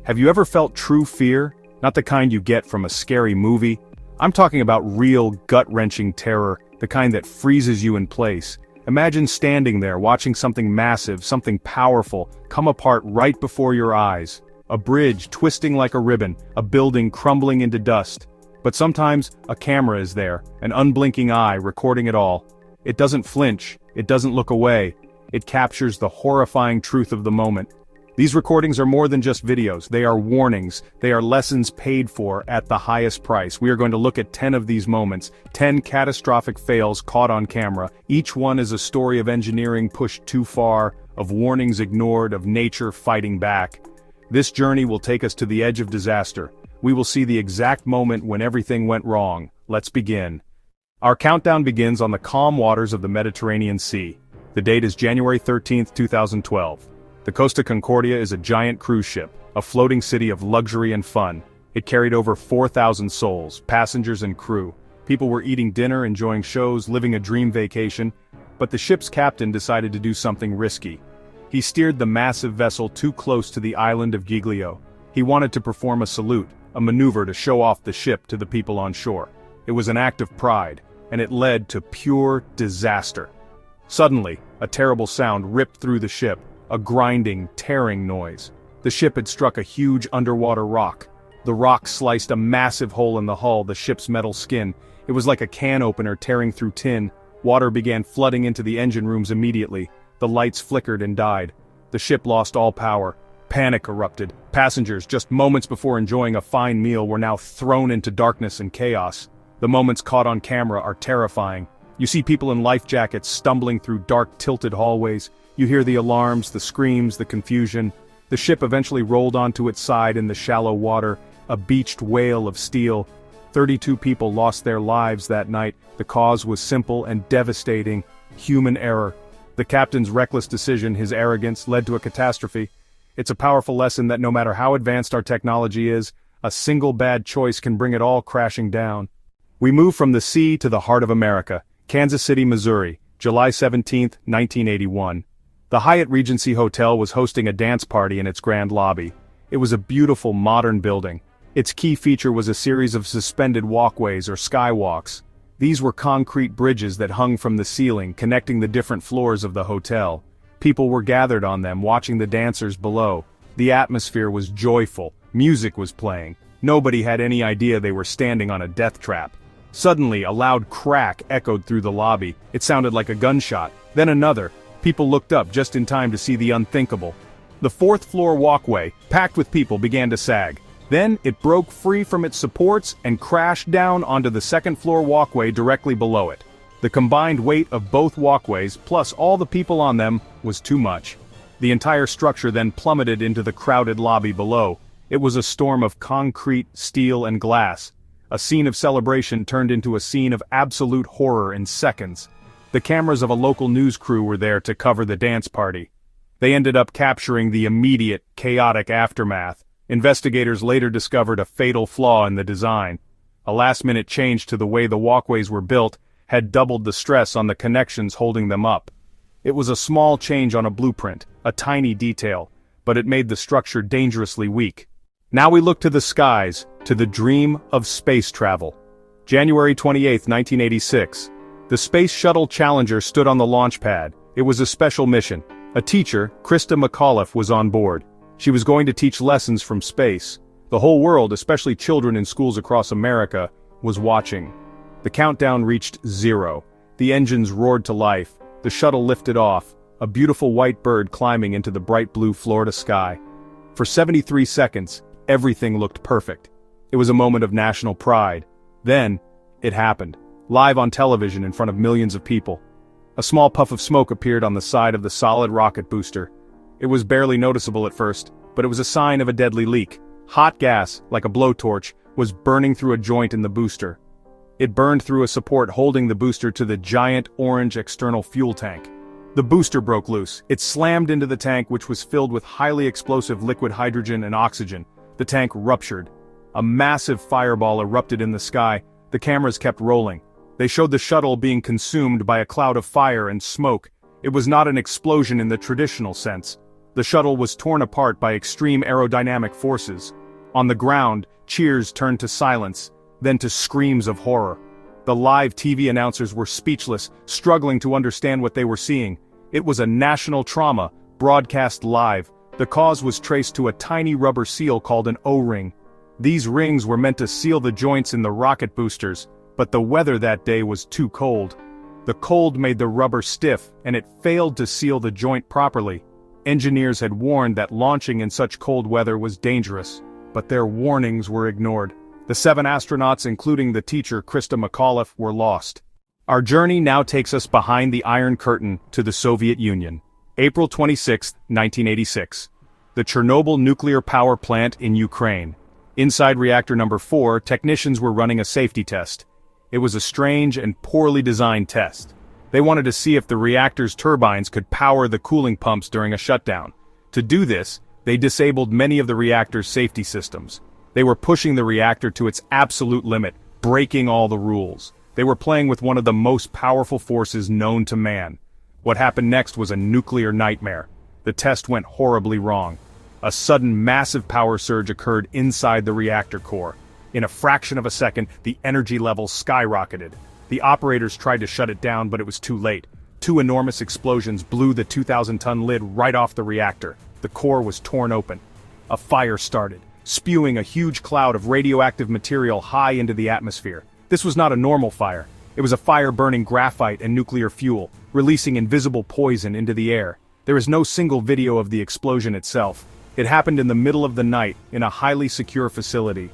Have you ever felt true fear? Not the kind you get from a scary movie. I'm talking about real, gut-wrenching terror, the kind that freezes you in place. Imagine standing there watching something massive, something powerful, come apart right before your eyes. A bridge twisting like a ribbon, a building crumbling into dust. But sometimes, a camera is there, an unblinking eye recording it all. It doesn't flinch, it doesn't look away. It captures the horrifying truth of the moment. These recordings are more than just videos, they are warnings, they are lessons paid for at the highest price. We are going to look at 10 of these moments, 10 catastrophic fails caught on camera. Each one is a story of engineering pushed too far, of warnings ignored, of nature fighting back. This journey will take us to the edge of disaster. We will see the exact moment when everything went wrong. Let's begin. Our countdown begins on the calm waters of the Mediterranean Sea. The date is January 13, 2012. The Costa Concordia is a giant cruise ship, a floating city of luxury and fun. It carried over 4,000 souls, passengers and crew. People were eating dinner, enjoying shows, living a dream vacation, but the ship's captain decided to do something risky. He steered the massive vessel too close to the island of Giglio. He wanted to perform a salute, a maneuver to show off the ship to the people on shore. It was an act of pride, and it led to pure disaster. Suddenly, a terrible sound ripped through the ship. A grinding, tearing noise. The ship had struck a huge underwater rock. The rock sliced a massive hole in the hull, the ship's metal skin. It was like a can opener tearing through tin. Water began flooding into the engine rooms immediately. The lights flickered and died. The ship lost all power. Panic erupted. Passengers, just moments before enjoying a fine meal, were now thrown into darkness and chaos. The moments caught on camera are terrifying. You see people in life jackets stumbling through dark, tilted hallways. You hear the alarms, the screams, the confusion. The ship eventually rolled onto its side in the shallow water, a beached whale of steel. 32 people lost their lives that night. The cause was simple and devastating: human error. The captain's reckless decision, his arrogance, led to a catastrophe. It's a powerful lesson that no matter how advanced our technology is, a single bad choice can bring it all crashing down. We move from the sea to the heart of America, Kansas City, Missouri, July 17, 1981. The Hyatt Regency Hotel was hosting a dance party in its grand lobby. It was a beautiful, modern building. Its key feature was a series of suspended walkways or skywalks. These were concrete bridges that hung from the ceiling, connecting the different floors of the hotel. People were gathered on them, watching the dancers below. The atmosphere was joyful. Music was playing. Nobody had any idea they were standing on a death trap. Suddenly, a loud crack echoed through the lobby. It sounded like a gunshot. Then another. People looked up just in time to see the unthinkable. The fourth-floor walkway, packed with people, began to sag. Then, it broke free from its supports and crashed down onto the second-floor walkway directly below it. The combined weight of both walkways, plus all the people on them, was too much. The entire structure then plummeted into the crowded lobby below. It was a storm of concrete, steel, and glass. A scene of celebration turned into a scene of absolute horror in seconds. The cameras of a local news crew were there to cover the dance party. They ended up capturing the immediate, chaotic aftermath. Investigators later discovered a fatal flaw in the design. A last-minute change to the way the walkways were built had doubled the stress on the connections holding them up. It was a small change on a blueprint, a tiny detail, but it made the structure dangerously weak. Now we look to the skies, to the dream of space travel. January 28, 1986. The Space Shuttle Challenger stood on the launch pad. It was a special mission. A teacher, Krista McAuliffe, was on board. She was going to teach lessons from space. The whole world, especially children in schools across America, was watching. The countdown reached 0. The engines roared to life. The shuttle lifted off, a beautiful white bird climbing into the bright blue Florida sky. For 73 seconds, everything looked perfect. It was a moment of national pride. Then, it happened. Live on television in front of millions of people. A small puff of smoke appeared on the side of the solid rocket booster. It was barely noticeable at first, but it was a sign of a deadly leak. Hot gas, like a blowtorch, was burning through a joint in the booster. It burned through a support holding the booster to the giant orange external fuel tank. The booster broke loose. It slammed into the tank, which was filled with highly explosive liquid hydrogen and oxygen. The tank ruptured. A massive fireball erupted in the sky. The cameras kept rolling. They showed the shuttle being consumed by a cloud of fire and smoke. It was not an explosion in the traditional sense. The shuttle was torn apart by extreme aerodynamic forces. On the ground, cheers turned to silence, then to screams of horror. The live TV announcers were speechless, struggling to understand what they were seeing. It was a national trauma, broadcast live. The cause was traced to a tiny rubber seal called an O-ring. These rings were meant to seal the joints in the rocket boosters, but the weather that day was too cold. The cold made the rubber stiff, and it failed to seal the joint properly. Engineers had warned that launching in such cold weather was dangerous, but their warnings were ignored. The 7 astronauts, including the teacher Krista McAuliffe, were lost. Our journey now takes us behind the Iron Curtain to the Soviet Union. April 26, 1986. The Chernobyl nuclear power plant in Ukraine. Inside reactor number 4, technicians were running a safety test. It was a strange and poorly designed test. They wanted to see if the reactor's turbines could power the cooling pumps during a shutdown. To do this, they disabled many of the reactor's safety systems. They were pushing the reactor to its absolute limit, breaking all the rules. They were playing with one of the most powerful forces known to man. What happened next was a nuclear nightmare. The test went horribly wrong. A sudden massive power surge occurred inside the reactor core. In a fraction of a second, the energy levels skyrocketed. The operators tried to shut it down, but it was too late. 2 enormous explosions blew the 2,000-ton lid right off the reactor. The core was torn open. A fire started, spewing a huge cloud of radioactive material high into the atmosphere. This was not a normal fire. It was a fire burning graphite and nuclear fuel, releasing invisible poison into the air. There is no single video of the explosion itself. It happened in the middle of the night, in a highly secure facility.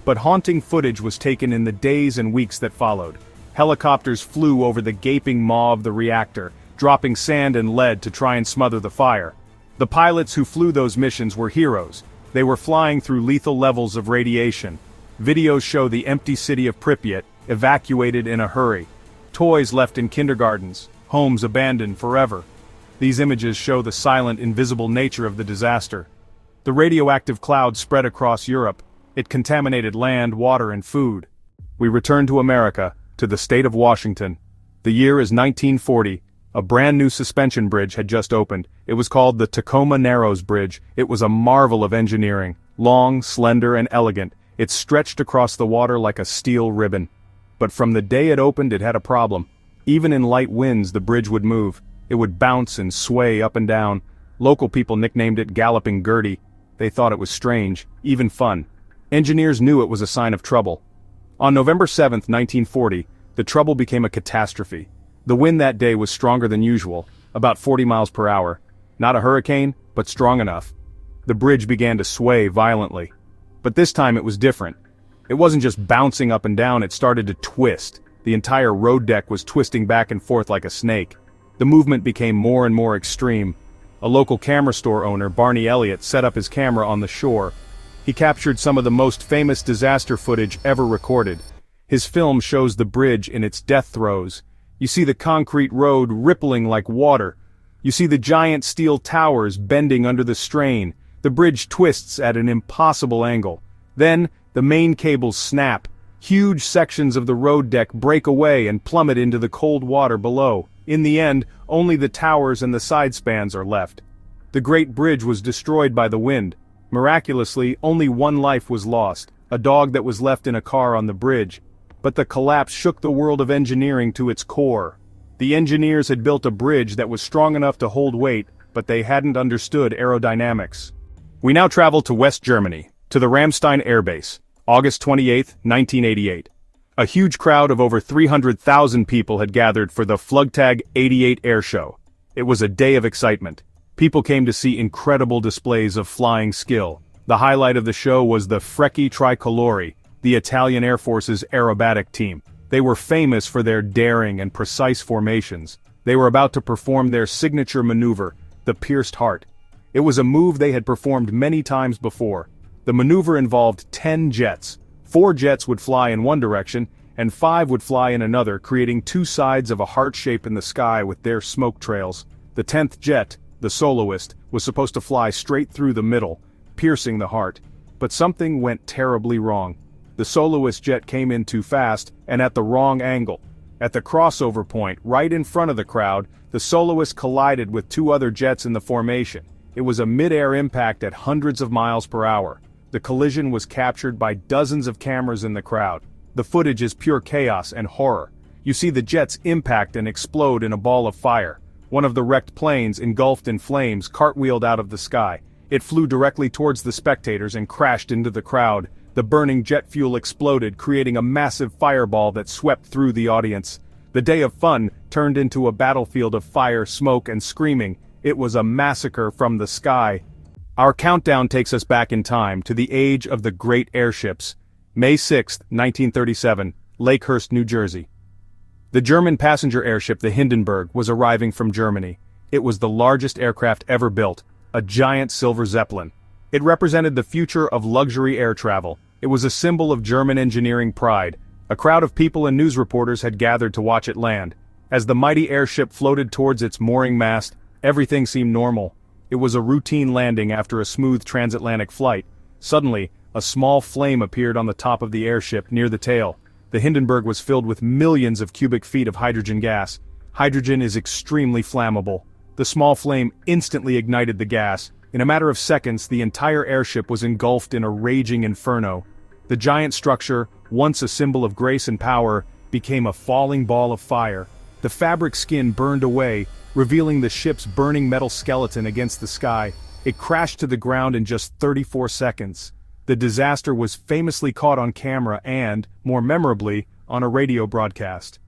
But haunting footage was taken in the days and weeks that followed. Helicopters flew over the gaping maw of the reactor, dropping sand and lead to try and smother the fire. The pilots who flew those missions were heroes. They were flying through lethal levels of radiation. Videos show the empty city of Pripyat, evacuated in a hurry. Toys left in kindergartens, homes abandoned forever. These images show the silent, invisible nature of the disaster. The radioactive cloud spread across Europe. It contaminated land, water, and food. We return to America, to the state of Washington. The year is 1940. A brand new suspension bridge had just opened. It was called the Tacoma Narrows Bridge. It was a marvel of engineering. Long, slender, and elegant. It stretched across the water like a steel ribbon. But from the day it opened, it had a problem. Even in light winds, the bridge would move. It would bounce and sway up and down. Local people nicknamed it Galloping Gertie. They thought it was strange, even fun. Engineers knew it was a sign of trouble. On November 7, 1940, the trouble became a catastrophe. The wind that day was stronger than usual, about 40 miles per hour. Not a hurricane, but strong enough. The bridge began to sway violently. But this time it was different. It wasn't just bouncing up and down, it started to twist. The entire road deck was twisting back and forth like a snake. The movement became more and more extreme. A local camera store owner, Barney Elliott, set up his camera on the shore. He captured some of the most famous disaster footage ever recorded. His film shows the bridge in its death throes. You see the concrete road rippling like water. You see the giant steel towers bending under the strain. The bridge twists at an impossible angle. Then, the main cables snap. Huge sections of the road deck break away and plummet into the cold water below. In the end, only the towers and the side spans are left. The great bridge was destroyed by the wind. Miraculously, only one life was lost, a dog that was left in a car on the bridge. But the collapse shook the world of engineering to its core. The engineers had built a bridge that was strong enough to hold weight, but they hadn't understood aerodynamics. We now travel to West Germany, to the Ramstein Air Base, August 28, 1988. A huge crowd of over 300,000 people had gathered for the Flugtag 88 air show. It was a day of excitement. People came to see incredible displays of flying skill. The highlight of the show was the Frecce Tricolori, the Italian Air Force's aerobatic team. They were famous for their daring and precise formations. They were about to perform their signature maneuver, the pierced heart. It was a move they had performed many times before. The maneuver involved 10 jets. 4 jets would fly in one direction, and 5 would fly in another, creating 2 sides of a heart shape in the sky with their smoke trails. The 10th jet, the soloist, was supposed to fly straight through the middle, piercing the heart. But something went terribly wrong. The soloist jet came in too fast, and at the wrong angle. At the crossover point, right in front of the crowd, the soloist collided with 2 other jets in the formation. It was a mid-air impact at hundreds of miles per hour. The collision was captured by dozens of cameras in the crowd. The footage is pure chaos and horror. You see the jets impact and explode in a ball of fire. One of the wrecked planes, engulfed in flames, cartwheeled out of the sky. It flew directly towards the spectators and crashed into the crowd. The burning jet fuel exploded, creating a massive fireball that swept through the audience. The day of fun turned into a battlefield of fire, smoke, and screaming. It was a massacre from the sky. Our countdown takes us back in time to the age of the great airships. May 6, 1937, Lakehurst, New Jersey. The German passenger airship, the Hindenburg, was arriving from Germany. It was the largest aircraft ever built, a giant silver Zeppelin. It represented the future of luxury air travel. It was a symbol of German engineering pride. A crowd of people and news reporters had gathered to watch it land. As the mighty airship floated towards its mooring mast, everything seemed normal. It was a routine landing after a smooth transatlantic flight. Suddenly, a small flame appeared on the top of the airship near the tail. The Hindenburg was filled with millions of cubic feet of hydrogen gas. Hydrogen is extremely flammable. The small flame instantly ignited the gas. In a matter of seconds, the entire airship was engulfed in a raging inferno. The giant structure, once a symbol of grace and power, became a falling ball of fire. The fabric skin burned away, revealing the ship's burning metal skeleton against the sky. It crashed to the ground in just 34 seconds. The disaster was famously caught on camera and, more memorably, on a radio broadcast.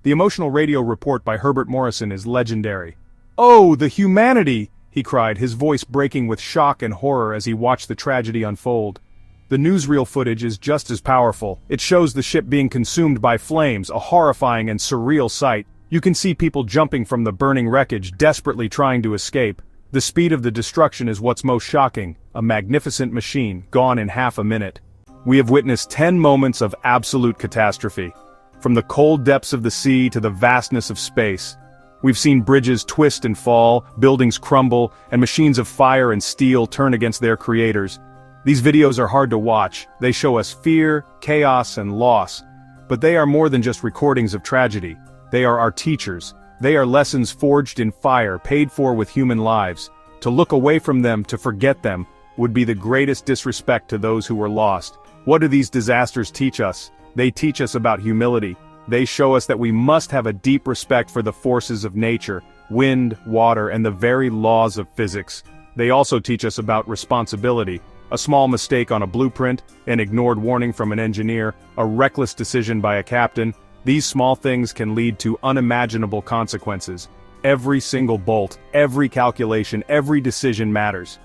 The emotional radio report by Herbert Morrison is legendary. "Oh, the humanity!" he cried, his voice breaking with shock and horror as he watched the tragedy unfold. The newsreel footage is just as powerful. It shows the ship being consumed by flames, a horrifying and surreal sight. You can see people jumping from the burning wreckage, desperately trying to escape. The speed of the destruction is what's most shocking, a magnificent machine, gone in half a minute. We have witnessed 10 moments of absolute catastrophe. From the cold depths of the sea to the vastness of space. We've seen bridges twist and fall, buildings crumble, and machines of fire and steel turn against their creators. These videos are hard to watch. They show us fear, chaos, and loss. But they are more than just recordings of tragedy. They are our teachers. They are lessons forged in fire, paid for with human lives. To look away from them, to forget them, would be the greatest disrespect to those who were lost. What do these disasters teach us? They teach us about humility. They show us that we must have a deep respect for the forces of nature, wind, water, and the very laws of physics. They also teach us about responsibility. A small mistake on a blueprint, an ignored warning from an engineer, a reckless decision by a captain. These small things can lead to unimaginable consequences. Every single bolt, every calculation, every decision matters.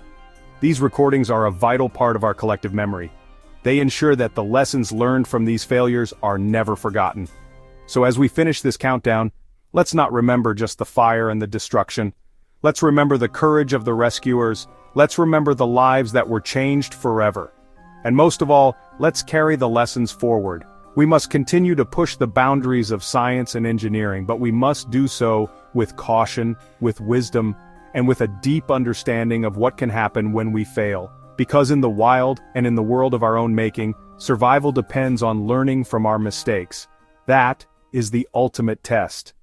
These recordings are a vital part of our collective memory. They ensure that the lessons learned from these failures are never forgotten. So as we finish this countdown, let's not remember just the fire and the destruction. Let's remember the courage of the rescuers. Let's remember the lives that were changed forever. And most of all, let's carry the lessons forward. We must continue to push the boundaries of science and engineering, but we must do so with caution, with wisdom, and with a deep understanding of what can happen when we fail. Because in the wild and in the world of our own making, survival depends on learning from our mistakes. That is the ultimate test.